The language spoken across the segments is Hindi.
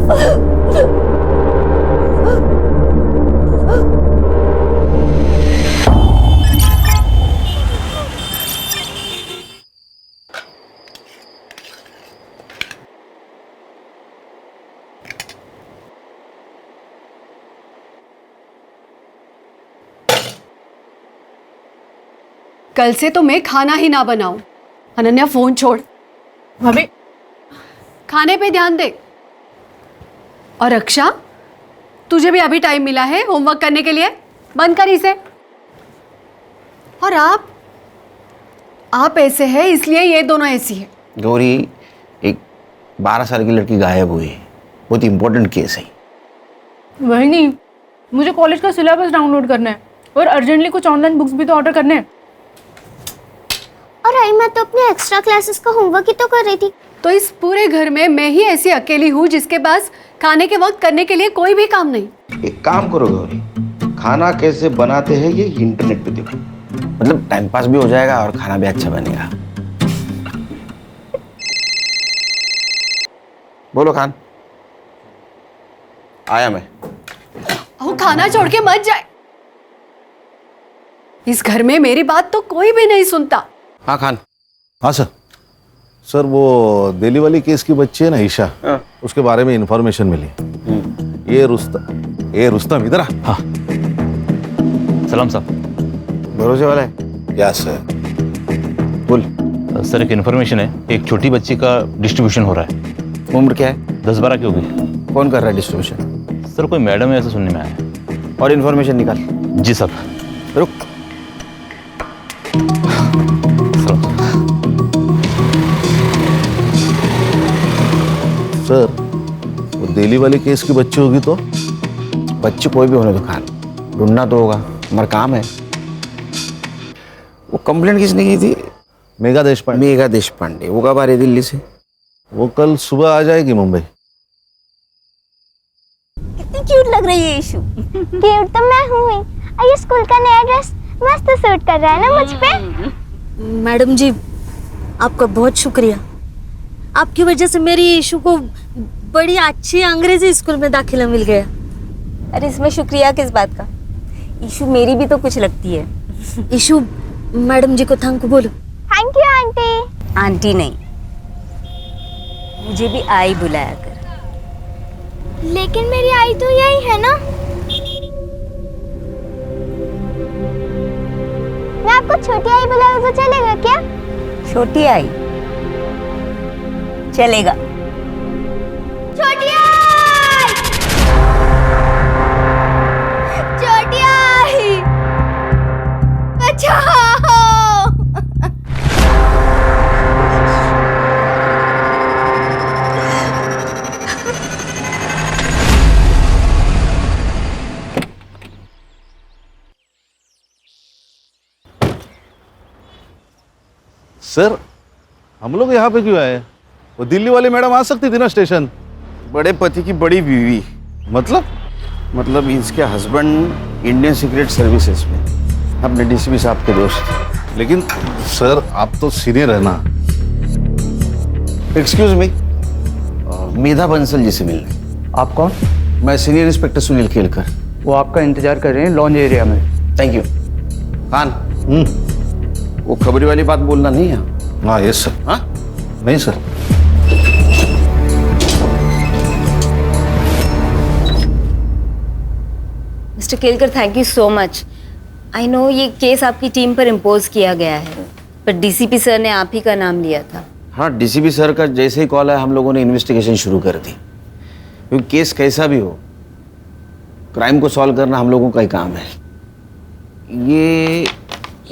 कल से तो मैं खाना ही ना बनाऊं। अनन्या फोन छोड़, भाभी खाने पे ध्यान दे। और रक्षा, तुझे भी अभी टाइम मिला है होमवर्क करने के लिए, बंद कर इसे। और आप ऐसे हैं इसलिए ये दोनों ऐसी है। गौरी, एक 12 साल की लड़की गायब हुई है, बहुत इंपॉर्टेंट केस है। वही नहीं, मुझे कॉलेज का सिलेबस डाउनलोड करना है और अर्जेंटली कुछ ऑनलाइन बुक्स भी तो ऑर्डर करने हैं। और आई मैं तो अपने एक्स्ट्रा क्लासेस का होमवर्क ही तो कर रही थी। तो इस पूरे घर में मैं ही ऐसी अकेली हूँ जिसके पास खाने के वक्त करने के लिए कोई भी काम नहीं। एक काम करो गौरी, खाना कैसे बनाते हैं ये इंटरनेट पे देखो, मतलब टाइम पास भी हो जाएगा और खाना भी अच्छा बनेगा। बोलो खान। आया मैं। वो खाना छोड़ के मत जाए। इस घर में मेरी बात तो कोई भी नहीं सुनता। हाँ खान। हाँ सर। सर वो दिल्ली वाली केस की बच्ची है ना ईशा, उसके बारे में इंफॉर्मेशन मिली। ये रुस्तम इधर आ। हाँ सलाम साहब। भरोसे वाला है? Yes sir. बोल। सर एक इन्फॉर्मेशन है, एक छोटी बच्ची का डिस्ट्रीब्यूशन हो रहा है। उम्र क्या है? 10-12 की होगी। कौन कर रहा है डिस्ट्रीब्यूशन? सर कोई मैडम है ऐसा सुनने में आया है। और इन्फॉर्मेशन निकाल। जी साहब। रुक। सर वो दिल्ली वाली केस की बच्ची होगी तो? बच्ची कोई भी होने दो खान, ढूंढना तो होगा, हमारा काम है। वो कंप्लेंट किसने की थी? मेघा देशपांडे। मेघा देशपांडे। वो कब आ रही है दिल्ली से? वो कल सुबह आ जाएगी मुंबई। कितनी क्यूट लग रही है ईशु। क्यूट तो मैं हूँ ही। ये स्कूल का नया ड्रेस मस्त सूट कर रहा है ना मुझ पे। मैडम जी, आपका बहुत शुक्रिया। आपकी वजह से मेरी ईशु को बड़ी अच्छी अंग्रेजी स्कूल में दाखिला मिल गया। अरे इसमें शुक्रिया किस बात का? ईशु मेरी भी तो कुछ लगती है। ईशु, मैडम जी को थैंक यू बोलो। Thank you aunty. आंटी नहीं, मुझे भी आई बुलाया कर। लेकिन मेरी आई तो यही है ना। मैं आपको छोटी आई बुलाऊं तो चलेगा क्या? छोटी आई चलेगा। छोटी आई, छोटी आई, बचाओ। सर हम लोग यहाँ पे क्यों आए? वो दिल्ली वाली मैडम आ सकती थी ना स्टेशन। बड़े पति की बड़ी बीवी। मतलब इसके हस्बैंड इंडियन सीक्रेट सर्विसेज में, अपने डीसीपी साहब के दोस्त। लेकिन सर आप तो सीनियर है ना। एक्सक्यूज मी, मेधा बंसल जी से मिलना। आप कौन? मैं सीनियर इंस्पेक्टर सुनील खेलकर। वो आपका इंतजार कर रहे हैं लॉन्ज एरिया में। Thank you. खान, वो खबरी वाली बात बोलना नहीं है। हाँ यस सर। हाँ नहीं sir. Mister Kelkar, thank you so much. I know ये केस आपकी टीम पर इम्पोज किया गया है, पर डीसीपी सर ने आप ही का नाम लिया था। हाँ, डीसीपी सर का जैसे ही कॉल आया हम लोगों ने इन्वेस्टिगेशन शुरू कर दी, क्योंकि केस कैसा भी हो, क्राइम को सॉल्व करना हम लोगों का ही काम है। ये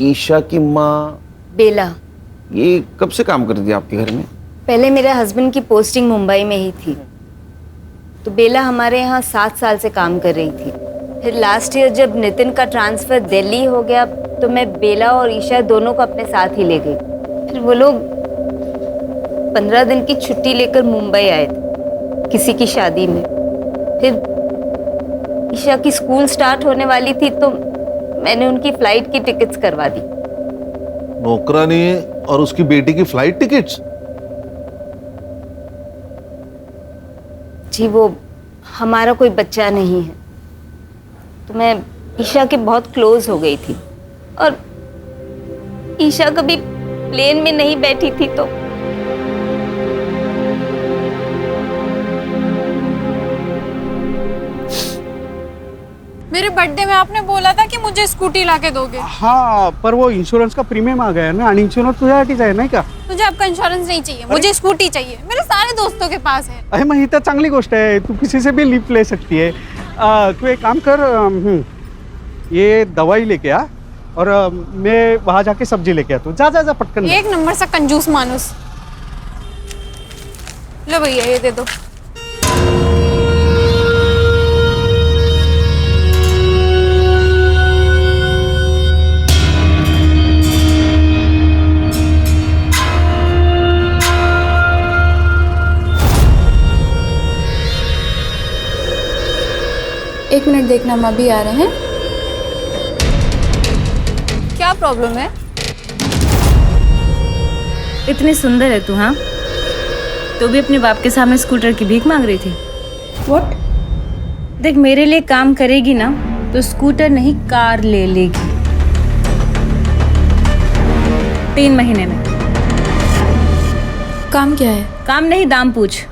ईशा की माँ बेला, ये कब से काम करती है आपके घर में? पहले मेरे हस्बैंड की पोस्टिंग मुंबई में ही थी, तो बेला हमारे यहाँ 7 साल से काम कर रही थी। फिर लास्ट ईयर जब नितिन का ट्रांसफ़र दिल्ली हो गया तो मैं बेला और ईशा दोनों को अपने साथ ही ले गई। फिर वो लोग 15 दिन की छुट्टी लेकर मुंबई आए थे किसी की शादी में। फिर ईशा की स्कूल स्टार्ट होने वाली थी तो मैंने उनकी फ़्लाइट की टिकट्स करवा दी। नौकरानी और उसकी बेटी की फ्लाइट टिकट्स? जी, वो हमारा कोई बच्चा नहीं है। तो मैं ईशा के बहुत क्लोज हो गई थी और ईशा कभी प्लेन में नहीं बैठी थी तो मेरे बर्थडे में आपने बोला था कि मुझे स्कूटी लाके दोगे। हाँ, पर वो इंश्योरेंस का प्रीमियम आ गया ना, आणि इंश्योरेंस तुझ्यासाठीच आहे नाही का? मुझे आपका इंश्योरेंस नहीं चाहिए, मुझे स्कूटी चाहिए। मेरे सारे दोस्तों के पास है। अरे मग ही तर चांगली गोष्ट आहे, तू किसी से भी लिफ्ट ले सकती है। तू एक काम कर, ये दवाई लेके आ और मैं वहाँ जाके सब्जी लेके आता हूँ। जा जा जा पटकन। एक नंबर सा कंजूस मानुस। लो भैया ये दे दो। एक मिनट देखना, हम अभी आ रहे हैं। क्या प्रॉब्लम है? इतनी सुंदर है तू, हाँ? तो भी अपने बाप के सामने स्कूटर की भीख मांग रही थी। व्हाट? देख, मेरे लिए काम करेगी ना तो स्कूटर नहीं कार ले लेगी 3 महीने में। काम क्या है? काम नहीं, दाम पूछ।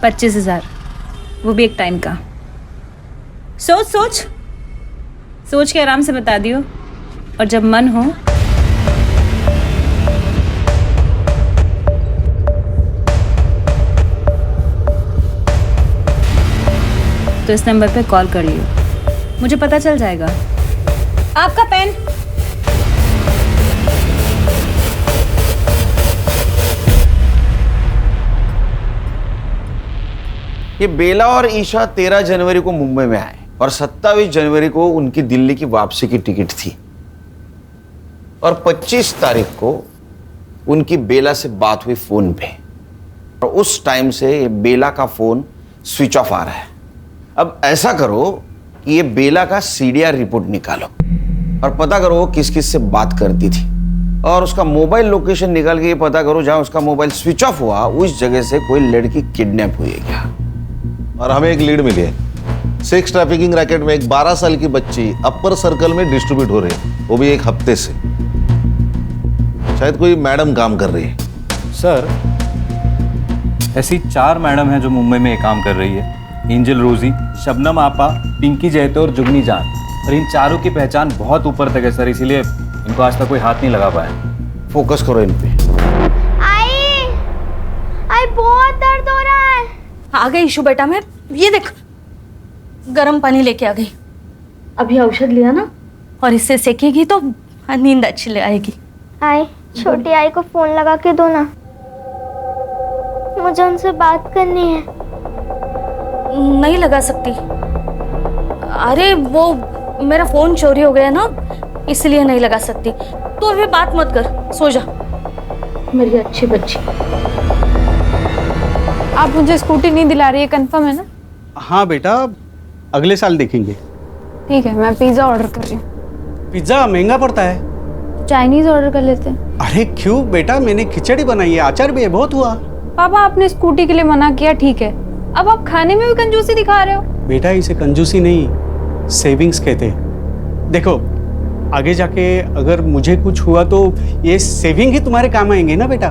25,000, वो भी एक टाइम का। सोच सोच सोच के आराम से बता दियो, और जब मन हो तो इस नंबर पे कॉल कर लियो, मुझे पता चल जाएगा। आपका पेन। ये बेला और ईशा 13 जनवरी को मुंबई में आए और 27 जनवरी को उनकी दिल्ली की वापसी की टिकट थी और 25 तारीख को उनकी बेला से बात हुई फोन पे और उस टाइम से ये बेला का फोन स्विच ऑफ आ रहा है। अब ऐसा करो कि ये बेला का सीडीआर रिपोर्ट निकालो और पता करो वो किस किस से बात करती थी और उसका मोबाइल लोकेशन निकाल के ये पता करो जहां उसका मोबाइल स्विच ऑफ हुआ उस जगह से कोई लड़की किडनैप हुई है क्या। और हमें एक लीड मिली है, सेक्स ट्रैफिकिंग रैकेट में एक 12 साल की बच्ची अपर सर्कल में डिस्ट्रीब्यूट हो रही है, वो भी एक हफ्ते से। शायद कोई मैडम काम कर रही है। सर, ऐसी 4 मैडम हैं जो मुंबई में ये काम कर रही है। एंजल रोजी, शबनम आपा, पिंकी जैतो और जुगनी जान। और इन चारों की पहचान बहुत ऊपर तक है सर, इसीलिए इनको आज तक कोई हाथ नहीं लगा पाया। फोकस करो इन पे। आई बहुत दर्द हो रहा है। आ गई ईशु बेटा, मैं ये देख गर्म पानी लेके आ गई। अभी औषध लिया ना, और इससे सेकेगी तो नींद अच्छी ले आएगी। आई, छोटी आई को फोन लगा के दो ना, मुझे उनसे बात करनी है। नहीं लगा सकती। अरे वो मेरा फोन चोरी हो गया ना, इसलिए नहीं लगा सकती। तू अभी बात मत कर, सो जा मेरी अच्छी बच्ची। आप मुझे स्कूटी नहीं दिला रही है, कंफर्म है ना? हाँ बेटा, अगले साल देखेंगे। ठीक है, मैं पिज्जा ऑर्डर कर रही हूँ। पिज्जा महंगा पड़ता है। चाइनीज ऑर्डर कर लेते हैं। अरे क्यों बेटा, मैंने खिचड़ी बनाई है, अचार भी है, बहुत हुआ। पापा, आपने स्कूटी के लिए मना किया, ठीक है, अब आप खाने में भी कंजूसी दिखा रहे हो। बेटा इसे कंजूसी नहीं, सेविंग्स कहते हैं। देखो आगे जाके अगर मुझे कुछ हुआ तो ये सेविंग ही तुम्हारे काम आएंगे ना बेटा।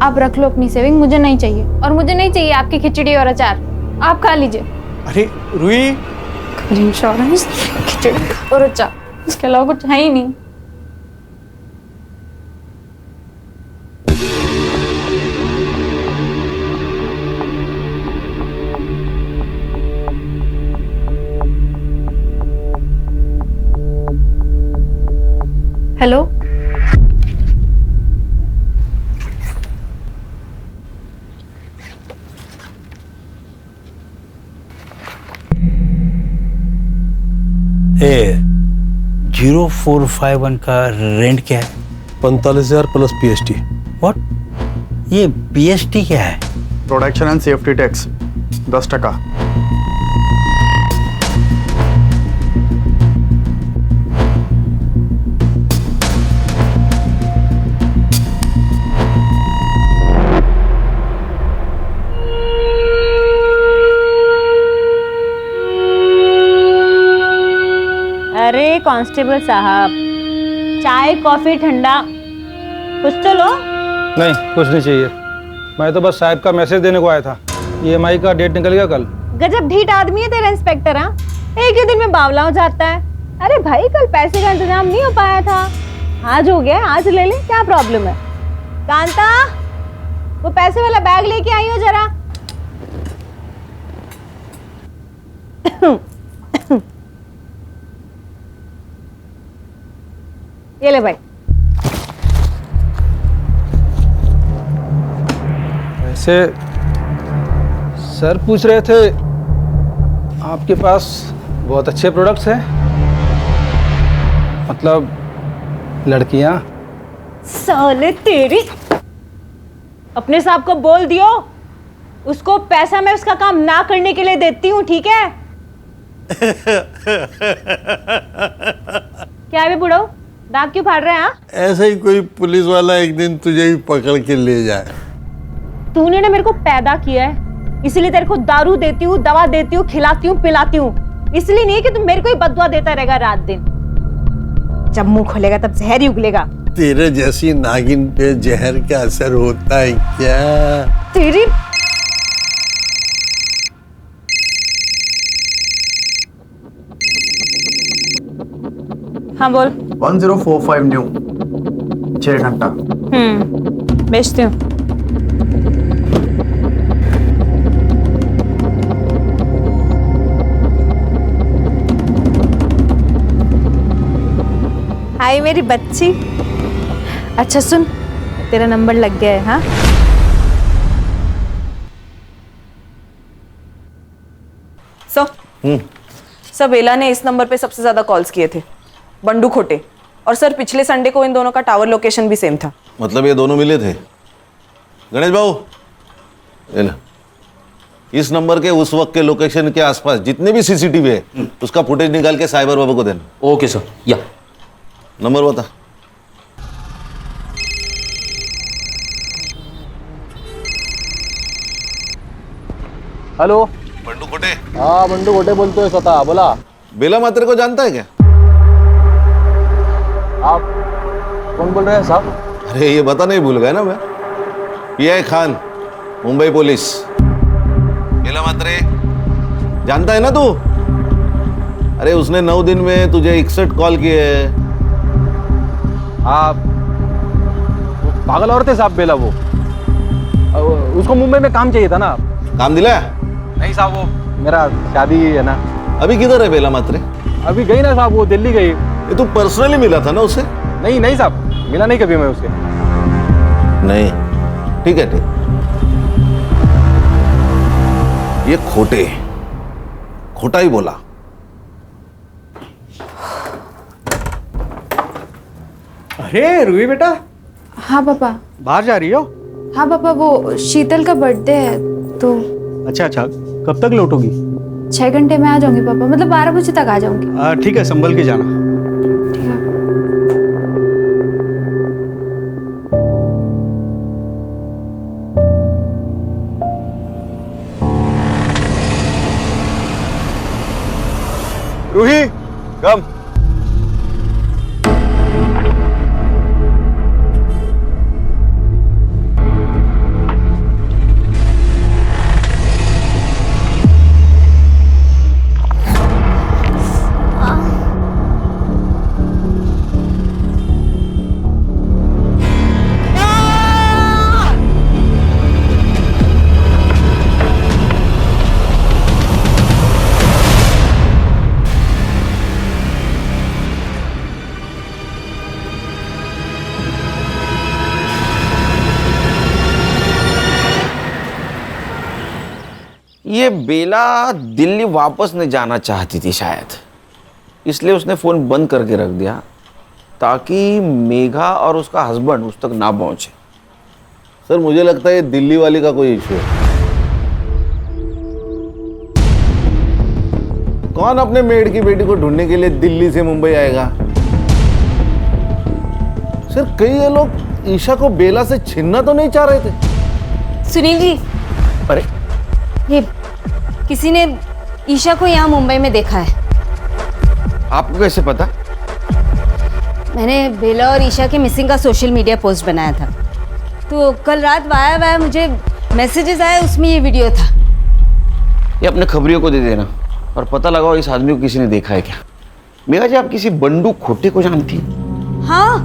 आप रख लो अपनी सेविंग, मुझे नहीं चाहिए, और मुझे नहीं चाहिए आपकी खिचड़ी और अचार, आप खा लीजिए। अरे रुई, इंश्योरेंस, खिचड़ी और अचार, इसके अलावा कुछ है ही नहीं। हेलो, ए 0451 का रेंट क्या है? 45,000 प्लस पीएसटी। व्हाट? ये पीएसटी क्या है? Production and safety tax 10%। Constable साहब, चाय कॉफी ठंडा कुछ तो लो। नहीं, कुछ नहीं चाहिए। मैं तो बस साहब का मैसेज देने को आया था। EMI का डेट निकल गया कल। गजब ढीठ आदमी है तेरा इंस्पेक्टर। हाँ, एक ही दिन में बावला हो जाता है। अरे भाई, कल पैसे का इंतजाम नहीं हो पाया था, आज हो गया, आज ले ले, क्या प्रॉब्लम है। कांता, वो पैसे वाला बैग लेके आई हो जरा। ये ले भाई। वैसे सर पूछ रहे थे आपके पास बहुत अच्छे प्रोडक्ट्स हैं, मतलब लड़कियां। साले तेरी, अपने साहब को बोल दियो, उसको पैसा मैं उसका काम ना करने के लिए देती हूँ, ठीक है। क्या है बे बुढ़ो, दांत क्यों फाड़ रहे हैं? हाँ, ऐसा ही कोई पुलिस वाला एक दिन तुझे ही पकड़ के ले जाए। तूने ना मेरे को पैदा किया है, इसलिए तेरे को दारू देती हूँ, दवा देती हूँ, खिलाती हूँ, पिलाती हूँ, इसलिए नहीं कि तू मेरे को ही बददुआ देता रहेगा रात दिन। जब मुंह खोलेगा तब जहर ही उगलेगा। तेरे जैसी नागिन पे जहर का असर होता है क्या? तेरी हाँ बोल। 1045 न्यू, 6 घंटा। बेचती हूँ। हाय मेरी बच्ची। अच्छा सुन, तेरा नंबर लग गया है। हाँ, सर बेला ने इस नंबर पे सबसे ज्यादा कॉल्स किए थे, बंडू खोटे। और सर पिछले संडे को इन दोनों का टावर लोकेशन भी सेम था। मतलब ये दोनों मिले थे? गणेश बाबू, ये लो। इस नंबर के उस वक्त के लोकेशन के आसपास जितने भी सीसीटीवी है उसका फुटेज निकाल के साइबर बाबू को देना। Okay sir. या नंबर बता। हेलो, बंडू खोटे। हाँ बंडू खोटे बोलते हो, स्वतः बोला। बेला मात्रे को जानता है क्या? आप कौन बोल रहे हैं साहब? अरे ये बता नहीं भूल गया ना मैं, PI खान, मुंबई पुलिस। बेला मात्रे जानता है ना तू? अरे उसने 9 दिन में तुझे 61 कॉल किए हैं। आप पागल औरत है साहब बेला, वो उसको मुंबई में काम चाहिए था ना। काम दिलाया? नहीं साहब, वो मेरा शादी है ना। अभी किधर है बेला मात्रे? अभी गई ना साहब, वो दिल्ली गई। ये तू पर्सनली मिला था ना उसे? नहीं नहीं साहब, मिला नहीं कभी मैं उसे। नहीं, ठीक है, ठीक। ये खोटे, खोटा ही बोला। अरे रूही बेटा। हाँ पापा। बाहर जा रही हो? हाँ पापा, वो शीतल का बर्थडे है तो। अच्छा अच्छा, कब तक लौटोगी? 6 घंटे में आ जाऊंगी पापा, मतलब 12 बजे तक आ जाऊंगी। ठीक है, संभल के जाना। ठीक है। रूही, कम। ये बेला दिल्ली वापस नहीं जाना चाहती थी शायद, इसलिए उसने फ़ोन बंद करके रख दिया ताकि मेघा और उसका हस्बैंड उस तक ना पहुंचे। सर मुझे लगता है ये दिल्ली वाली का कोई इशू है। कौन अपने मेड की बेटी को ढूंढने के लिए दिल्ली से मुंबई आएगा? सर कई ये लोग ईशा को बेला से छीनना तो नहीं चाह रहे थे? सुनील जी, अरे ये किसी ने ईशा को यहाँ मुंबई में देखा है। आपको कैसे पता? मैंने बेला और ईशा के मिसिंग का सोशल मीडिया पोस्ट बनाया था, तो कल रात वाया मुझे मैसेजेस आए, उसमें ये वीडियो था। ये अपने खबरियों को दे देना और पता लगाओ इस आदमी को किसी ने देखा है क्या। मेघा जी, आप किसी बंडू खोटे को जानती हैं? हाँ,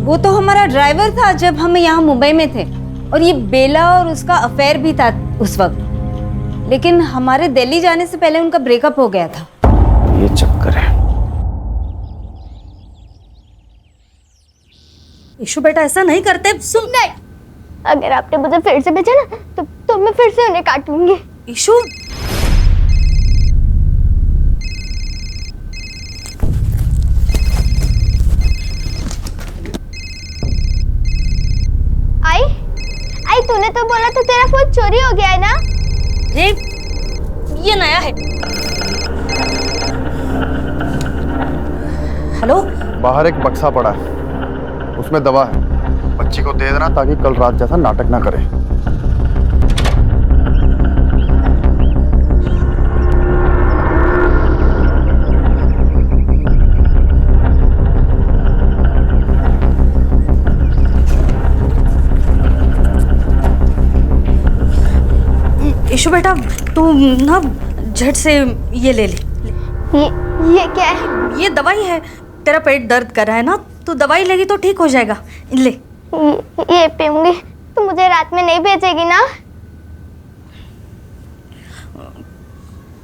वो तो हमारा ड्राइवर था जब हम यहाँ मुंबई में थे, और ये बेला और उसका अफेयर भी था उस वक्त, लेकिन हमारे दिल्ली जाने से पहले उनका ब्रेकअप हो गया था। ये चक्कर है। ईशु बेटा ऐसा नहीं करते, सुन। नहीं, अगर आपने मुझे फिर से भेजा ना तो मैं फिर से उन्हें काटूंगी। ईशु, आई तूने तो बोला था तेरा फोन चोरी हो गया है ना? ये नया है। हेलो, बाहर एक बक्सा पड़ा है, उसमें दवा है, बच्ची को दे देना ताकि कल रात जैसा नाटक ना करे। ईशु बेटा तू ना झट से ये ले ले। ये क्या है? ये दवाई है, तेरा पेट दर्द कर रहा है ना, तो दवाई लेगी तो ठीक हो जाएगा, ले। ये पीऊंगी। तू मुझे रात में नहीं भेजेगी ना?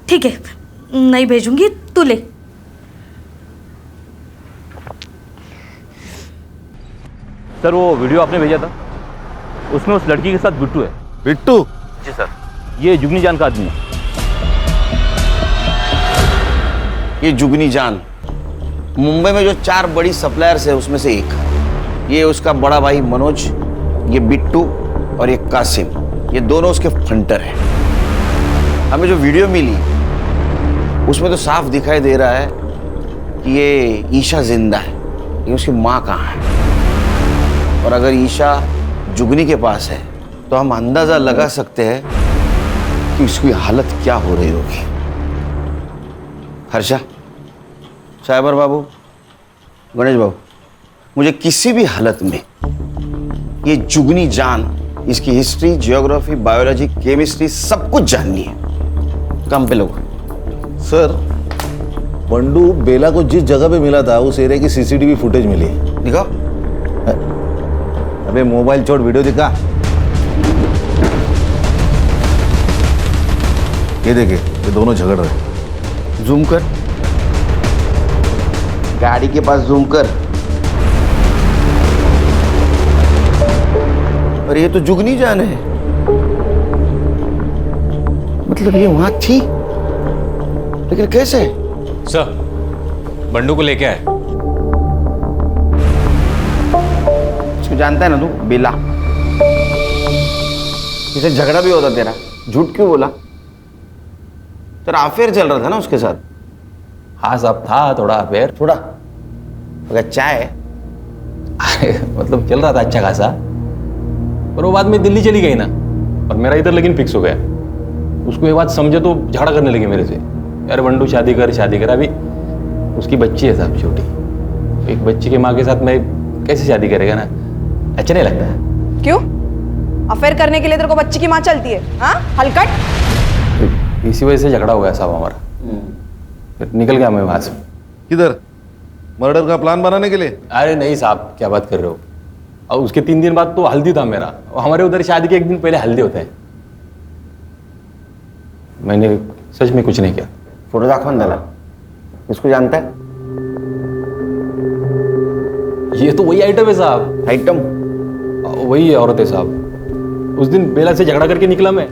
ठीक है, नहीं भेजूंगी, तू ले। सर वो वीडियो आपने भेजा था, उसमें उस लड़की के साथ बिट्टू है। बिट्टू? जी सर, ये जुगनी जान का आदमी है। ये जुगनी जान मुंबई में जो 4 बड़ी सप्लायर्स है उसमें से एक। ये उसका बड़ा भाई मनोज, ये बिट्टू और ये कासिम, ये दोनों उसके फंटर हैं। हमें जो वीडियो मिली उसमें तो साफ दिखाई दे रहा है कि ये ईशा जिंदा है, ये उसकी माँ कहाँ है। और अगर ईशा जुगनी के पास है तो हम अंदाजा लगा सकते हैं कि उसकी हालत क्या हो रही होगी। हर्षा, साइबर बाबू, गणेश बाबू, मुझे किसी भी हालत में ये जुगनी जान, इसकी हिस्ट्री, जियोग्राफी, बायोलॉजी, केमिस्ट्री सब कुछ जाननी है। काम पे लोग। सर, बंडू बेला को जिस जगह पे मिला था उस एरिया की सीसीटीवी फुटेज मिली है। दिखाओ। अबे मोबाइल छोड़, वीडियो दिखा। ये देखे, ये दोनों झगड़ रहे। जूम कर, गाड़ी के पास जूम कर। और ये तो जुगनी जान है, मतलब ये वहां थी, लेकिन कैसे? सर, बंडू को लेके आए। इसको जानता है ना तू, बेला। इसे झगड़ा भी होता तेरा, झूठ क्यों बोला? तेरा अफेयर चल रहा था ना उसके साथ? हाँ साहब, था थोड़ा अफेयर। थोड़ा? अगर चाय मतलब चल रहा था अच्छा खासा, पर वो बाद में दिल्ली चली गई ना, और मेरा इधर लेकिन फिक्स हो गया। उसको ये बात समझे तो झगड़ा करने लगी मेरे से, यार बंडू शादी कर शादी कर। अभी उसकी बच्ची है साहब, छोटी। एक बच्ची के माँ के साथ मैं कैसे शादी करेगा ना, अच्छा नहीं लगता है। क्यों? अफेयर करने के लिए तेरे को बच्ची की माँ चलती है? हाँ, हलकट। इसी वजह से झगड़ा हो गया साहब हमारा, फिर निकल गया मैं वहां से। किधर? मर्डर का प्लान बनाने के लिए? अरे नहीं साहब, क्या बात कर रहे हो। और उसके 3 दिन बाद तो हल्दी था मेरा, और हमारे उधर शादी के 1 दिन पहले हल्दी होता है। मैंने सच में कुछ नहीं किया। फोटो दाखवा ना, इसको जानता है? ये तो वही आइटम है साहब। आइटम? वही है, औरत है साहब। उस दिन बेला से झगड़ा करके निकला मैं,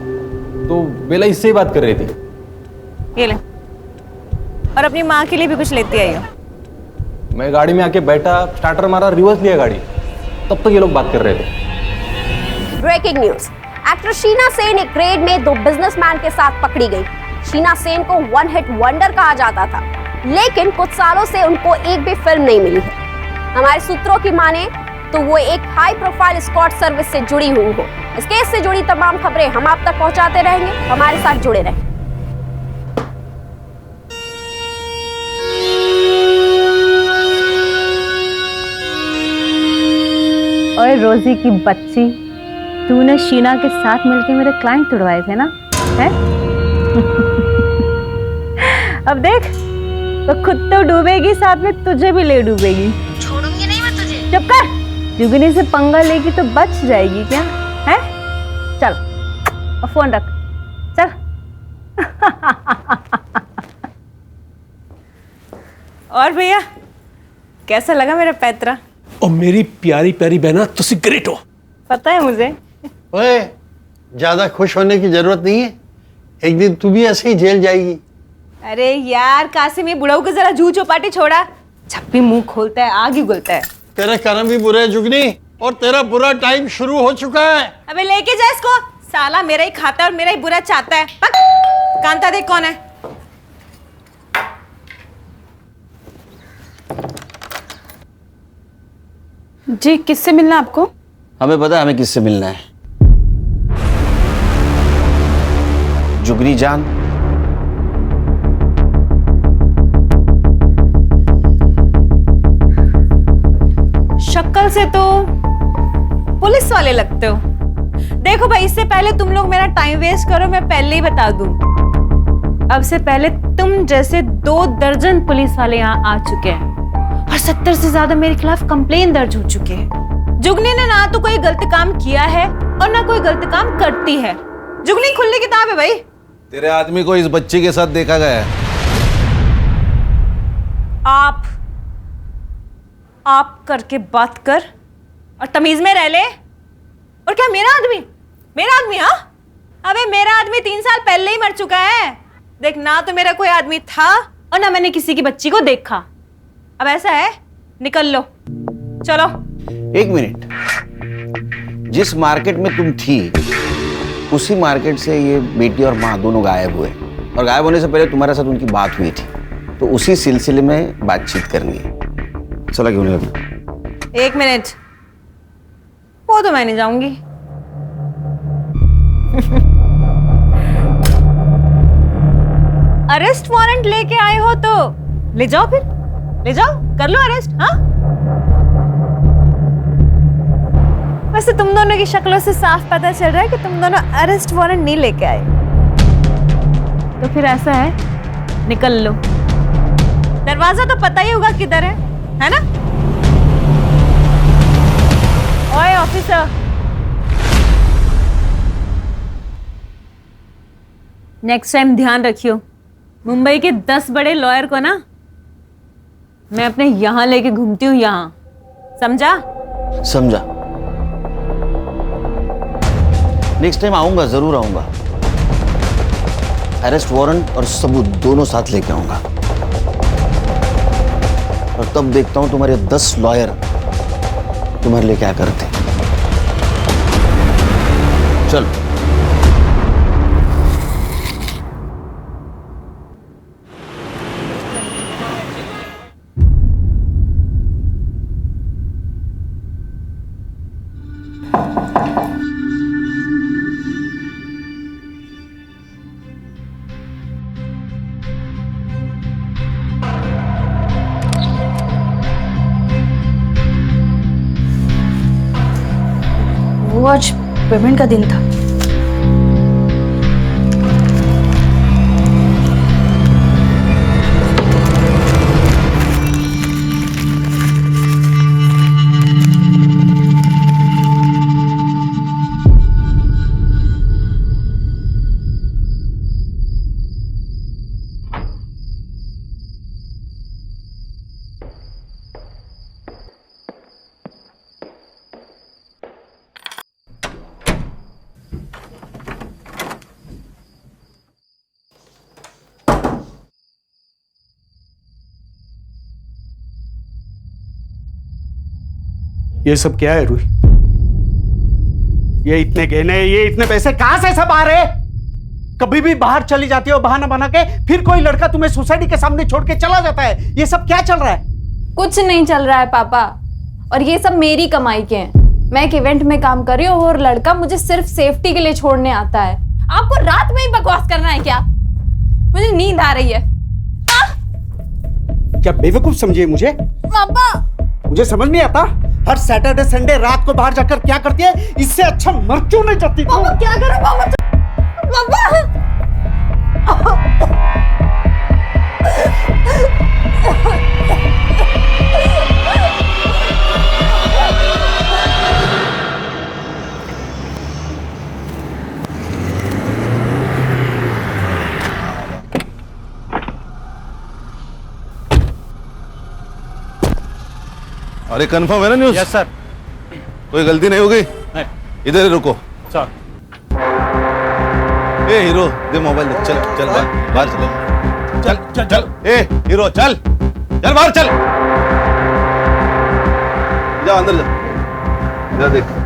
तो बेला इससे ही बात कर रही थी। ये ले, और अपनी माँ के लिए भी कुछ लेती आई हो। मैं गाड़ी में आके बैठा, स्टार्टर मारा, रिवर्स लिया गाड़ी, तब तक ये लोग बात कर रहे थे। Breaking news, actor Sheena Sen एक रेड में 2 बिजनेसमैन के साथ पकड़ी गई। शीना सेन को 1 हिट वंडर कहा जाता था, लेकिन कुछ सालों से उनको एक भी फिल्म नहीं मिली है। हमारे सूत्रों की माने तो वो एक हाई प्रोफाइल स्क्वाड सर्विस से जुड़ी हुई हो। इस केस से जुड़ी तमाम खबरें हम आप तक पहुंचाते रहेंगे, हमारे साथ जुड़े रहें। ओए रोजी की बच्ची, तूने शीना के साथ मिलके मेरे क्लाइंट तुड़वाए थे ना, है? अब देख, तो खुद तो डूबेगी, साथ में तुझे भी ले डूबेगी। छोड़ूंगी नहीं मैं तुझे। चुप कर, जुगनी से पंगा लेगी तो बच जाएगी क्या, है? चल, और फोन रख, चल। और भैया, कैसा लगा मेरा पैतरा? और मेरी प्यारी प्यारी बहना, तुसी ग्रेट हो। पता है मुझे। ओए, ज्यादा खुश होने की जरूरत नहीं है, एक दिन तू भी ऐसे ही जेल जाएगी। अरे यार कासिम, ये बुढ़ाऊ को जरा जू चौपाटी छोड़ा, जब भी मुंह खोलता है आग ही उगलता है। तेरे कर्म भी बुरे हैं जुगनी, और तेरा बुरा टाइम शुरू हो चुका है। अबे लेके जा इसको, साला मेरा ही खाता है और मेरा ही बुरा चाहता है। कांता देख कौन है। जी, किससे मिलना है आपको? हमें पता है हमें किससे मिलना है। जुगनी जान। शक्ल से तो पुलिस वाले लगते हो। देखो भाई, इससे पहले तुम लोग मेरा टाइम वेस्ट करो, मैं पहले ही बता दूं, अब से पहले तुम जैसे 2 दर्जन पुलिस वाले यहाँ आ चुके हैं और 70 से ज्यादा मेरे खिलाफ कंप्लेन दर्ज हो चुके हैं। जुगनी ने ना तो कोई गलत काम किया है और ना कोई गलत काम करती है। जुगनी खुली किताब है भाई। तेरे आदमी को इस बच्ची के साथ देखा गया है। आप करके बात कर और तमीज में रह ले। और क्या मेरा आदमी, हाँ? अबे मेरा आदमी 3 साल पहले ही मर चुका है। देख, ना तो मेरा कोई आदमी था और ना मैंने किसी की बच्ची को देखा। अब ऐसा है, निकल लो, चलो। 1 मिनट, जिस मार्केट में तुम थी उसी मार्केट से ये बेटी और माँ दोनों गायब हुए, और गायब होने से पहले तुम्हारे साथ उनकी बात हुई थी, तो उसी सिलसिले में बातचीत करनी है। चला क्यों नहीं अभी? 1 मिनट, वो तो मैं नहीं जाऊंगी। अरेस्ट वारंट लेके आए हो तो ले जाओ, फिर ले जाओ, कर लो अरेस्ट। हाँ, वैसे तुम दोनों की शक्लों से साफ पता चल रहा है कि तुम दोनों अरेस्ट वारंट नहीं लेके आए। तो फिर ऐसा है, निकल लो। दरवाजा तो पता ही होगा किधर है ना? ओए ऑफिसर, नेक्स्ट टाइम ध्यान रखियो, मुंबई के 10 बड़े लॉयर को ना मैं अपने यहां लेके घूमती हूँ, यहां, समझा? समझा। नेक्स्ट टाइम आऊंगा, जरूर आऊंगा। अरेस्ट वारंट और सबूत दोनों साथ लेके आऊंगा, और तब देखता हूं तुम्हारे 10 लॉयर तुम्हारे लिए क्या करते। चल। वो आज पेमेंट का दिन था। ये सब क्या है रूही? ये इतने गहने, ये इतने पैसे कहां से सब आ रहे? कभी भी बाहर चली जाती हो बहाना बना के, फिर कोई लड़का तुम्हें सोसाइटी के सामने छोड़ के चला जाता है। ये सब क्या चल रहा है? कुछ नहीं चल रहा है पापा, और ये सब मेरी कमाई के हैं। मैं एक इवेंट में काम कर रही हूँ और लड़का मुझे सिर्फ सेफ्टी के लिए छोड़ने आता है। आपको रात में ही बकवास करना है क्या? मुझे नींद आ रही है। क्या बेवकूफ समझिए मुझे? पापा, मुझे समझ नहीं आता। हर सैटरडे संडे रात को बाहर जाकर क्या करती है? इससे अच्छा मर क्यों नहीं जाती? पापा क्या करो पापा? अरे कंफर्म है ना न्यूज़? Yes sir. कोई गलती नहीं होगी? इधर ही रुको। सर। ए हीरो दे मोबाइल दे। चल चल बाहर चल चल चल चल। ए हीरो चल चल बाहर चल। जा अंदर जा। जा देख।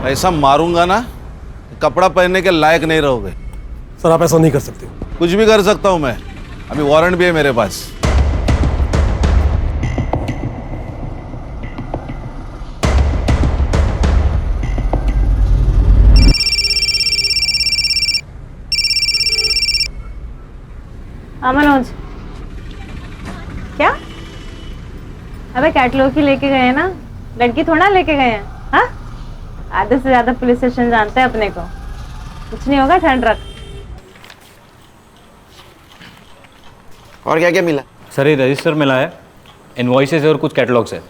ऐसा मारूंगा ना, कपड़ा पहनने के लायक नहीं रहोगे। सर आप ऐसा नहीं कर सकते। कुछ भी कर सकता हूं मैं, अभी वारंट भी है मेरे पास। मनोज क्या? अबे कैटलॉग ही लेके गए हैं ना, लड़की थोड़ा लेके गए हैं। हाँ, आधे से ज्यादा पुलिस स्टेशन जानते हैं अपने को। कुछ नहीं होगा, ठंड रख। और क्या क्या मिला? सर ये रजिस्टर मिला है, इनवॉइसेस और कुछ कैटलॉग्स है।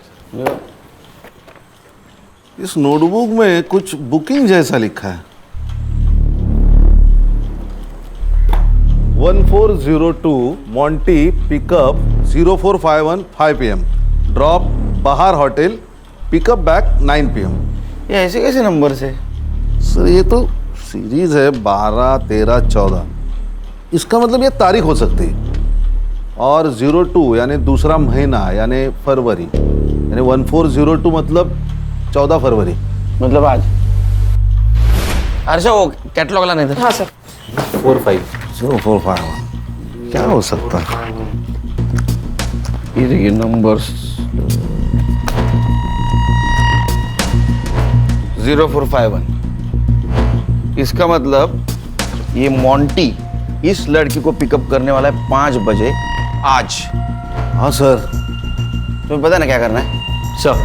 इस नोटबुक में कुछ बुकिंग जैसा लिखा है। 1402 मॉन्टी पिकअप 0451 5 PM ड्रॉप बाहर होटल पिकअप बैक 9 PM। ये ऐसे कैसे नंबर से? सर ये तो सीरीज है 12, 13, 14। इसका मतलब ये तारीख हो सकती है। और 02 यानी दूसरा महीना यानी फरवरी, यानी 1402 मतलब 14 फरवरी, मतलब आज। अच्छा वो कैटलॉग लाने थे। हाँ सर। 045 क्या हो सकता है? ये देखिए नंबर्स 0451। इसका मतलब ये मॉन्टी इस लड़की को पिकअप करने वाला है 5 बजे आज। हाँ सर। तुम्हें पता है ना क्या करना है? सर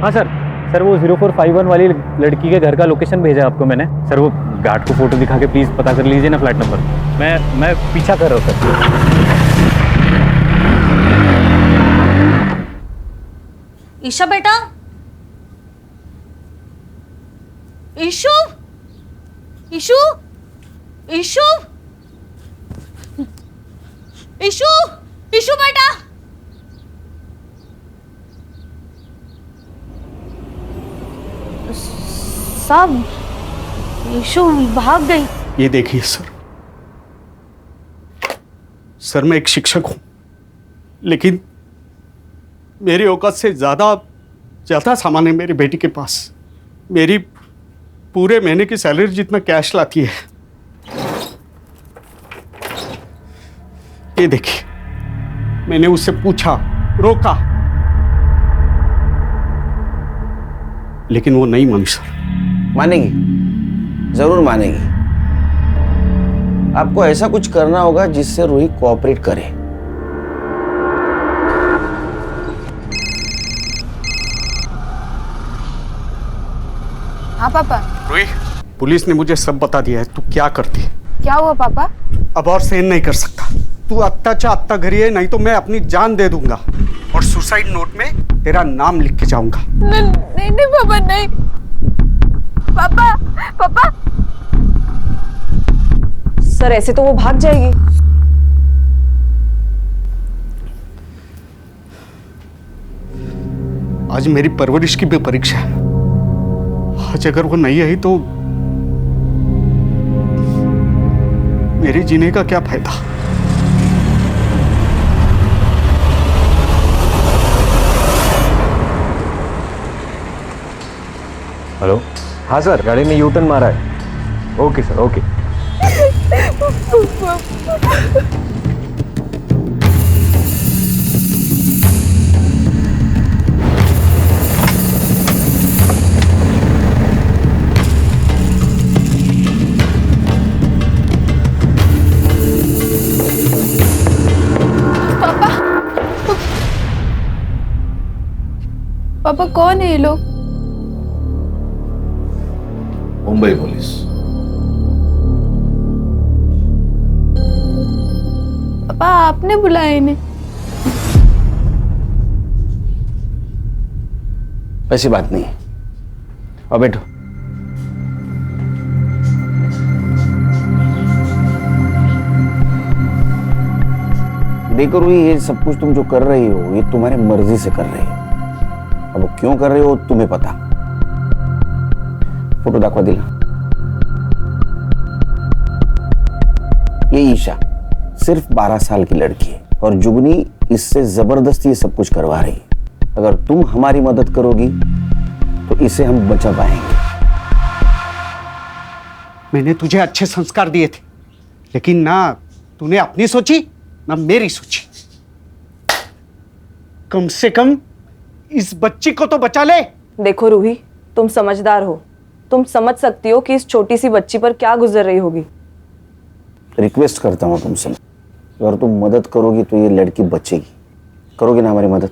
हाँ सर वो 0451 वाली लड़की के घर का लोकेशन भेजा आपको मैंने। सर वो गार्ड को फोटो दिखा के प्लीज़ पता कर लीजिए ना फ्लैट नंबर। मैं पीछा कर रहा हूँ सर। ईशा बेटा, ईशु, ईशु, ईशु, ईशु, ईशु बेटा। साहब, ईशु भाग गई। ये देखिए सर मैं एक शिक्षक हूं, लेकिन मेरी औकात से ज्यादा ज़्यादा सामान है मेरी बेटी के पास। मेरी पूरे महीने की सैलरी जितना कैश लाती है। ये देखिए, मैंने उससे पूछा, रोका, लेकिन वो नहीं मानी सर। मानेगी, जरूर मानेगी। आपको ऐसा कुछ करना होगा जिससे रूही कोऑपरेट करे। हाँ पापा। रूही, पुलिस ने मुझे सब बता दिया है। तू क्या करती है? क्या हुआ पापा? अब और सहन नहीं कर सकता। तू अत्ता अत्ता घरी है, नहीं तो मैं अपनी जान दे दूंगा और सुसाइड नोट में तेरा नाम लिख के जाऊंगा। नहीं नहीं पापा, नहीं पापा। पापा सर ऐसे तो वो भाग जाएगी। आज मेरी परवरिश की भी परीक्षा है। आज अगर वो नहीं आई तो मेरे जीने का क्या फायदा? हेलो। हाँ सर, गाड़ी ने यू टर्न मारा है। Okay sir, okay. पापा कौन है ये लोग? मुंबई पुलिस। पापा आपने बुलाया इन्हें? ऐसी बात नहीं है। और बैठो। देखो रूही, ये सब कुछ तुम जो कर रही हो ये तुम्हारी मर्जी से कर रही हो। अब वो क्यों कर रहे हो तुम्हें पता। फोटो दाखवा दिला। ये ईशा सिर्फ 12 साल की लड़की है और जुगनी इससे जबरदस्ती ये सब कुछ करवा रही है। अगर तुम हमारी मदद करोगी तो इसे हम बचा पाएंगे। मैंने तुझे अच्छे संस्कार दिए थे, लेकिन ना तूने अपनी सोची ना मेरी सोची। कम से कम इस बच्ची को तो बचा ले। देखो रूही, तुम समझदार हो, तुम समझ सकती हो कि इस छोटी सी बच्ची पर क्या गुजर रही होगी। रिक्वेस्ट करता हूं तुमसे, अगर तुम मदद करोगी तो ये लड़की बचेगी। करोगी ना हमारी मदद?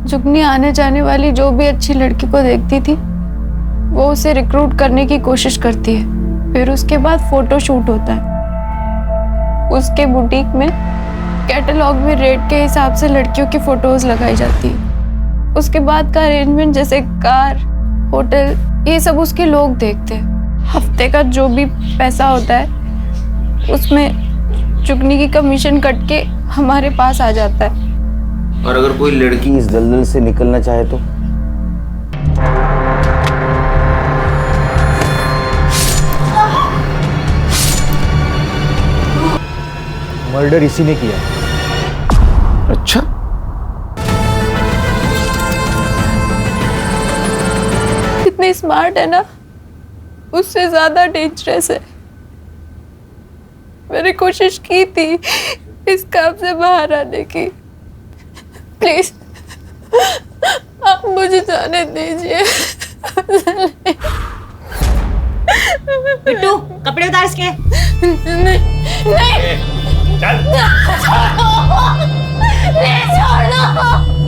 जुगनी आने जाने वाली जो भी अच्छी लड़की को देखती थी वो उसे रिक्रूट करने की कोशिश करती है। फिर उसके बाद फोटो शूट होता है। उसके बुटीक में कैटलॉग में रेट के हिसाब से लड़कियों की फोटोज लगाई जाती है। उसके बाद का अरेंजमेंट जैसे कार, होटल, ये सब उसके लोग देखते हैं। हफ्ते का जो भी पैसा होता है उसमें जुगनी की कमीशन कट के हमारे पास आ जाता है। और अगर कोई लड़की इस दलदल से निकलना चाहे तो? मर्डर इसी ने किया। अच्छा, इतनी स्मार्ट है ना, उससे ज्यादा डेंजरस है। मैंने कोशिश की थी इस काम से बाहर आने की। प्लीज आप मुझे जाने दीजिए। बिट्टू, कपड़े उतार इसके। नहीं चल। प्लीज छोड़ दो।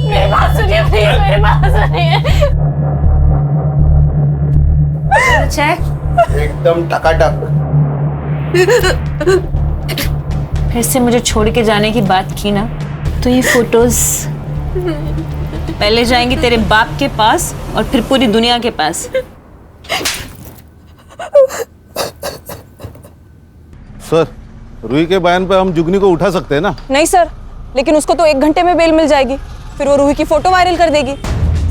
मेरी बात सुनिए, प्लीज मेरी बात सुनिए। चेक एकदम टकाटक। फिर से मुझे छोड़ के जाने की बात की ना तो ये फोटोज पहले जाएंगी तेरे बाप के पास और फिर पूरी दुनिया के पास। सर, रूही के बयान पे हम जुगनी को उठा सकते हैं ना? नहीं सर, लेकिन उसको तो 1 घंटे में बेल मिल जाएगी। फिर वो रूही की फोटो वायरल कर देगी।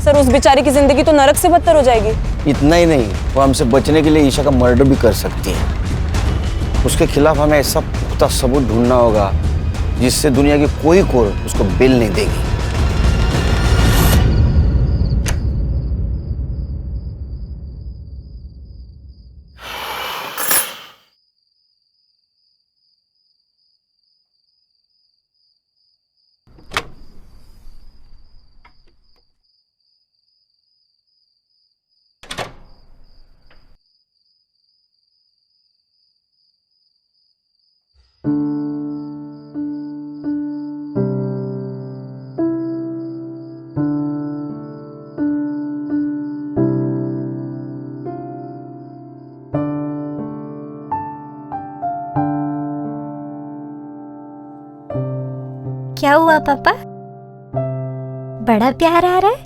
सर, उस बेचारी की जिंदगी तो नरक से बदतर हो जाएगी। इतना ही नहीं, वो हमसे बचने के लिए ईशा का मर्डर भी कर सकती है। उसके खिलाफ हमें ऐसा पुख्ता सबूत ढूंढना होगा जिससे दुनिया की कोई कोर्ट उसको बेल नहीं देगी। क्या हुआ पापा? बड़ा प्यार आ रहा है?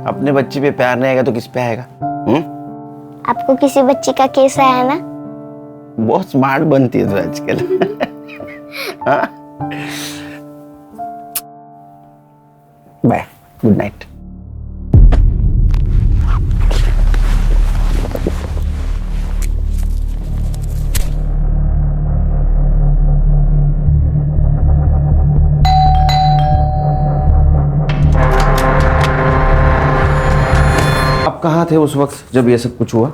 अपने बच्चे पे प्यार नहीं आएगा तो किस पे आएगा? आपको किसी बच्ची का केस आया ना? बहुत स्मार्ट बनती है तू आजकल। हाँ? Bye, good night. कहाँ थे उस वक्त जब ये सब कुछ हुआ?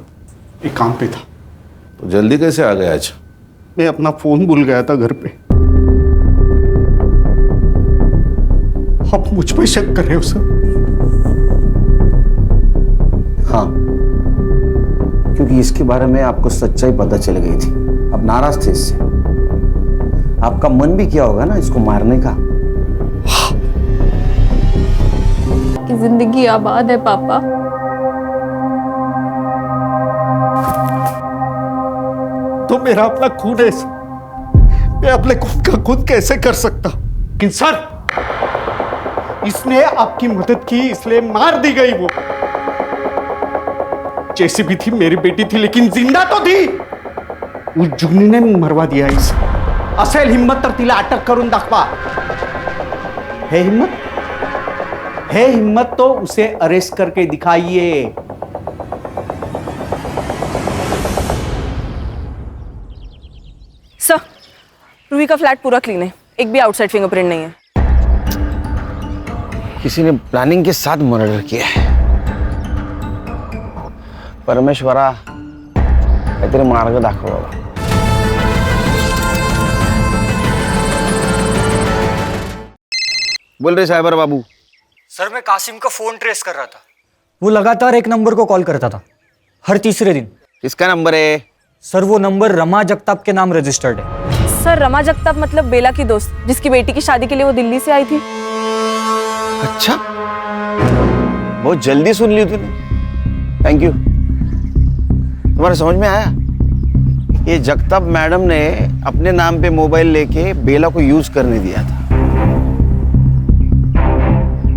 एक काम पे था। तो जल्दी कैसे आ गया आज? मैं अपना फोन भूल गया था घर पे। आप मुझ पे शक कर रहे हो सर? हाँ, क्योंकि इसके बारे में आपको सच्चाई पता चल गई थी। आप नाराज थे इससे। आपका मन भी किया होगा ना इसको मारने का। कि जिंदगी आबाद है पापा। तो मेरा अपना खून है। मैं अपने खून का खुद कैसे कर सकता? लेकिन सर, इसने आपकी मदद की इसलिए मार दी गई। वो जैसी भी थी मेरी बेटी थी, लेकिन जिंदा तो थी। उस जुगनीने मरवा दिया इसे। असेल हिम्मत तर तिला अटक करून दाखवा। है हिम्मत? है हिम्मत तो उसे अरेस्ट करके दिखाइए। सर, रूही का फ्लैट पूरा क्लीन है, एक भी आउटसाइड फिंगरप्रिंट नहीं है। किसी ने प्लानिंग के साथ मर्डर किया है। परमेश्वरा काहीतरी मार्ग दाखव बाबा। बोल रहे साइबर बाबू। सर, मैं कासिम का फोन ट्रेस कर रहा था। वो लगातार एक नंबर को कॉल करता था, हर तीसरे दिन। किसका नंबर है? सर, वो नंबर रमा जगताप के नाम रजिस्टर्ड है। सर, रमा जगताप मतलब बेला की दोस्त, जिसकी बेटी की शादी के लिए वो दिल्ली से आई थी। अच्छा, बहुत जल्दी सुन ली तूने। Thank you. तुम्हारे समझ में आया? ये जगताप मैडम ने अपने नाम पे मोबाइल लेके बेला को यूज करने दिया था।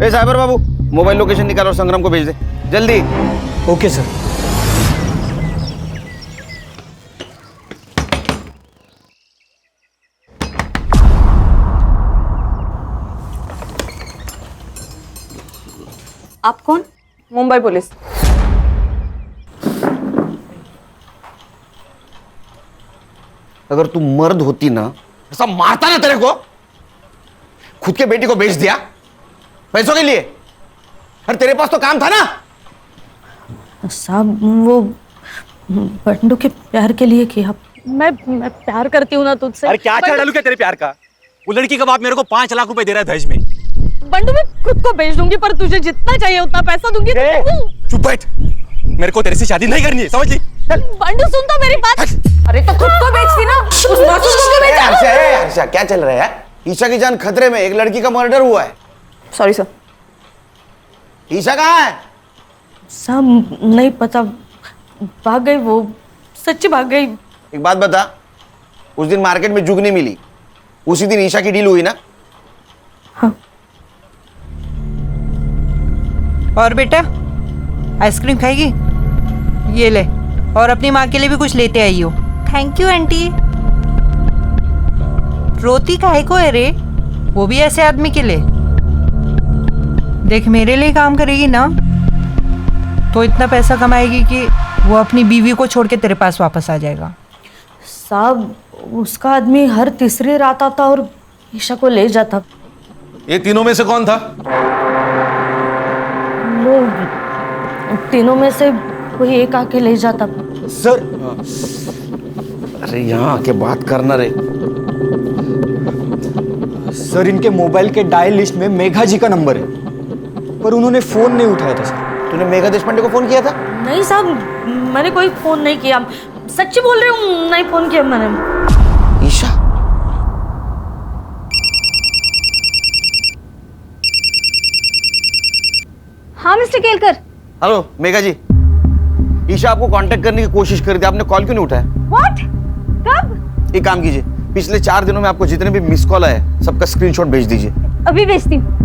ए साइबर बाबू, मोबाइल लोकेशन निकाल और संग्राम को भेज दे जल्दी। Okay sir. आप कौन? मुंबई पुलिस। अगर तू मर्द होती ना, ऐसा मारता ना तेरे को। खुद के बेटी को बेच दिया पैसों के लिए। अरे तेरे पास तो काम था ना। साहब, वो बंडू के प्यार के लिए किया। मैं प्यार करती हूँ ना तुझसे। अरे क्या डालू क्या तेरे प्यार का? वो लड़की का बाप मेरे को 5 लाख रुपए दे रहा है दहेज में। बंडू, मैं खुद को बेच दूंगी, पर तुझे जितना चाहिए उतना पैसा दूंगी। चुप बैठ, मेरे को तेरे से शादी नहीं करनी है, समझ ली? बंडू, सुन तो मेरी बात। अरे तो खुद को बेचती ना, उस मासूम को बेचा। हर्षा, क्या चल रहा है? ईशा की जान खतरे में, एक लड़की का मर्डर हुआ है। Sorry sir. ईशा कहाँ है? साहब, नहीं पता, भाग गई वो, सच्ची भाग गई। एक बात बता, उस दिन मार्केट में जुगनी मिली, उसी दिन ईशा की डील हुई ना? हाँ। और बेटा, आइसक्रीम खाएगी? ये ले, और अपनी माँ के लिए भी कुछ लेते आई हो। Thank you aunty. रोती काहे को है रे? वो भी ऐसे आदमी के लिए। देख, मेरे लिए काम करेगी ना तो इतना पैसा कमाएगी कि वो अपनी बीवी को छोड़ के तेरे पास वापस आ जाएगा। साहब, उसका आदमी हर तीसरी रात आता और ईशा को ले जाता। ये तीनों में से कौन था? वो तीनों में से कोई एक आके ले जाता। सर अरे यहाँ आके बात करना रे। सर इनके मोबाइल के डायल लिस्ट में मेघा जी का नंबर है, पर उन्होंने फोन नहीं उठाया था सर। तूने मेघा देशपांडे को फोन किया था? नहीं साहब, मैंने कोई फोन नहीं किया, सच्ची बोल रही हूँ, नहीं फोन किया मैंने। ईशा, हाँ मिस्टर केलकर। हेलो मेघा जी, ईशा आपको कांटेक्ट करने की कोशिश कर दी, आपने कॉल क्यों नहीं उठाया? व्हाट? कब? एक काम कीजिए, पिछले 4 दिनों में आपको जितने भी मिस कॉल आए सबका स्क्रीनशॉट भेज दीजिए। अभी भेजती हूँ।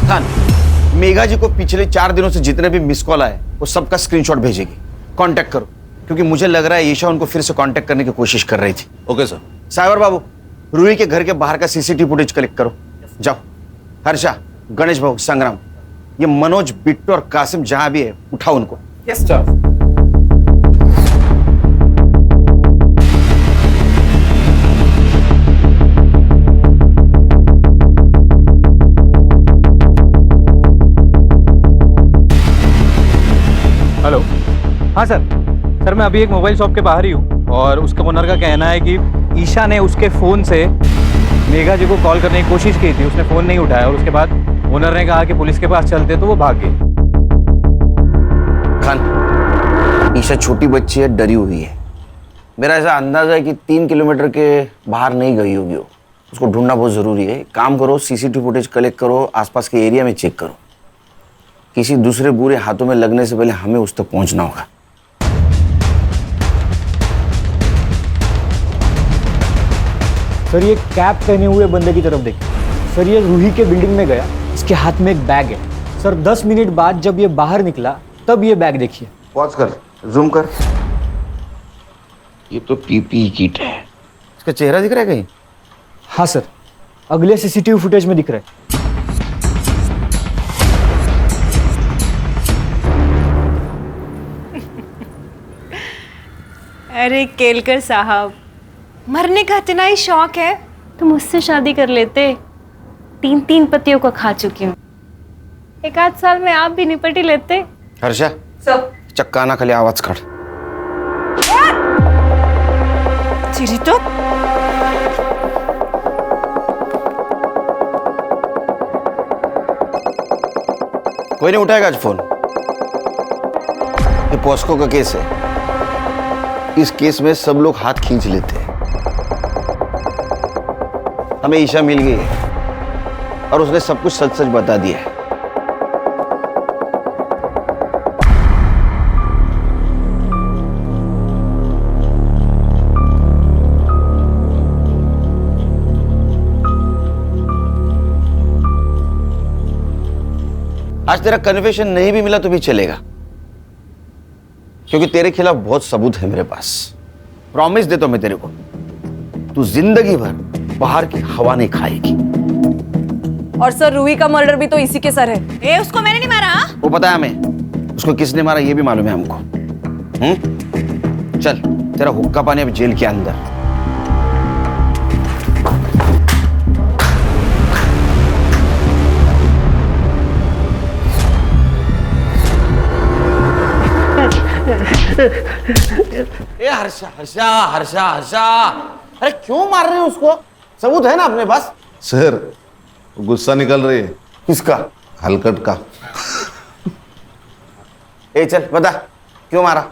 खान, मेघा जी को पिछले 4 दिनों से जितने भी मिस कॉल आए वो सबका स्क्रीनशॉट भेजेगी। कांटेक्ट करो, क्योंकि मुझे लग रहा है ईशा उनको फिर से कांटेक्ट करने की कोशिश कर रही थी। Okay sir. साइबर बाबू, रूही के घर के बाहर का सीसीटीवी फुटेज कलेक्ट करो। जाओ। हर्षा, गणेश भाऊ, संग्राम, ये मनोज, बिट्टू और कासिम जहां भी है उठाओ उनको। Yes sir. हेलो, हाँ सर मैं अभी एक मोबाइल शॉप के बाहर ही हूँ और उसका ओनर का कहना है कि ईशा ने उसके फ़ोन से मेघा जी को कॉल करने की कोशिश की थी, उसने फ़ोन नहीं उठाया और उसके बाद ओनर ने कहा कि पुलिस के पास चलते तो वो भाग गई। खान, ईशा छोटी बच्ची है, डरी हुई है। मेरा ऐसा अंदाजा है कि 3 किलोमीटर के बाहर नहीं गई होगी वो। उसको ढूंढना बहुत ज़रूरी है। काम करो, सीसीटीवी फुटेज कलेक्ट करो, आसपास के एरिया में चेक करो। किसी दूसरे बुरे हाथों में लगने से पहले हमें उस तक पहुंचना होगा। सर ये कैप पहने हुए बंदे की तरफ देखिए। सर ये रूही के बिल्डिंग में गया, इसके हाथ में एक बैग है। सर 10 मिनट बाद जब ये बाहर निकला तब ये बैग देखिए। पॉज कर, जूम कर। ये तो पीपीई किट है। इसका चेहरा दिख रहा है कहीं? हाँ सर, अगले सीसीटीवी फुटेज में दिख रहा है। अरे केलकर साहब, मरने का इतना ही शौक है तो मुझसे शादी कर लेते। 3 पतियों को खा चुकी हूँ। 1 साल में आप भी निपट ही लेते। हर्षा, चक्का ना खाली आवाज काढ। चिरी तो कोई नहीं उठाएगा आज फोन। ये पॉस्को का केस है। इस केस में सब लोग हाथ खींच लेते हैं। हमें ईशा मिल गई है और उसने सब कुछ सच सच बता दिया है। आज तेरा कन्फेशन नहीं भी मिला तो भी चलेगा, क्योंकि तेरे खिलाफ बहुत सबूत है मेरे पास। प्रॉमिस देता हूं मैं तेरे को, तू जिंदगी भर बाहर की हवा नहीं खाएगी। और सर रूही का मर्डर भी तो इसी के सर है। उसको मैंने नहीं मारा। वो पता है हमें, उसको किसने मारा ये भी मालूम है हमको। चल, तेरा हुक्का पानी अब जेल के अंदर। ए हर्षा हर्षा हर्षा हर्षा, अरे क्यों मार रहे हो उसको? सबूत है ना अपने पास। सर गुस्सा निकल रही है। किसका? हलकट का। ए चल बता, क्यों मारा?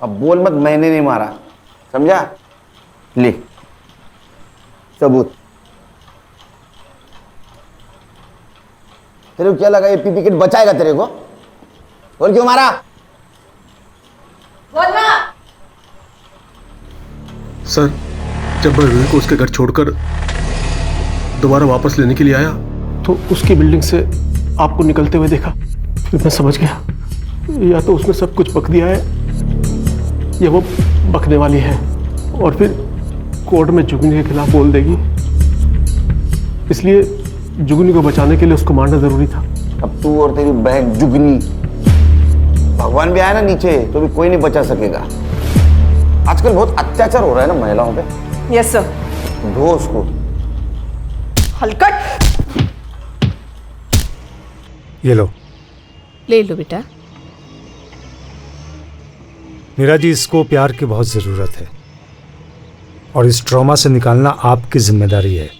अब बोल मत मैंने नहीं मारा, समझा? ले सबूत। तेरे को क्या लगा ये पीपी किट बचाएगा तेरे को? बोल क्यों मारा? बोलना। सर, जब मैं रूही को उसके घर छोड़कर दोबारा वापस लेने के लिए आया तो उसकी बिल्डिंग से आपको निकलते हुए देखा। फिर मैं समझ गया, या तो उसने सब कुछ बक दिया है या वो बकने वाली है और फिर कोर्ट में जुगनी के खिलाफ बोल देगी। इसलिए जुगनी को बचाने के लिए उसको मारना जरूरी था। अब तू और तेरी बहन जुगनी भगवान भी आया ना नीचे तो भी कोई नहीं बचा सकेगा। आजकल बहुत अत्याचार हो रहा है ना महिलाओं पे। Yes sir. धो उसको। हलकट। ये लो। ले लो बेटा। मीरा जी, इसको प्यार की बहुत ज़रूरत है और इस ट्रॉमा से निकालना आपकी जिम्मेदारी है।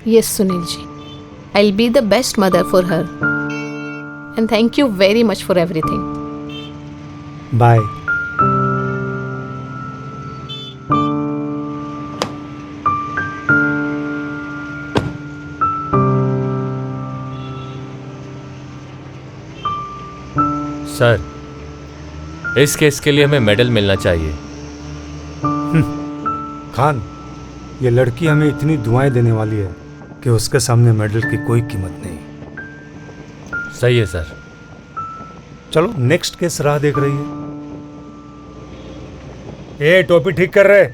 Yes Sunil ji, I will be the best mother for her and thank you very much for everything. Bye. Sir, इस केस के लिए हमें मेडल मिलना चाहिए। खान, ये लड़की हमें इतनी दुआएं देने वाली है कि उसके सामने मेडल की कोई कीमत नहीं। सही है सर। चलो नेक्स्ट केस राह देख रही है। ए टोपी ठीक कर रहे।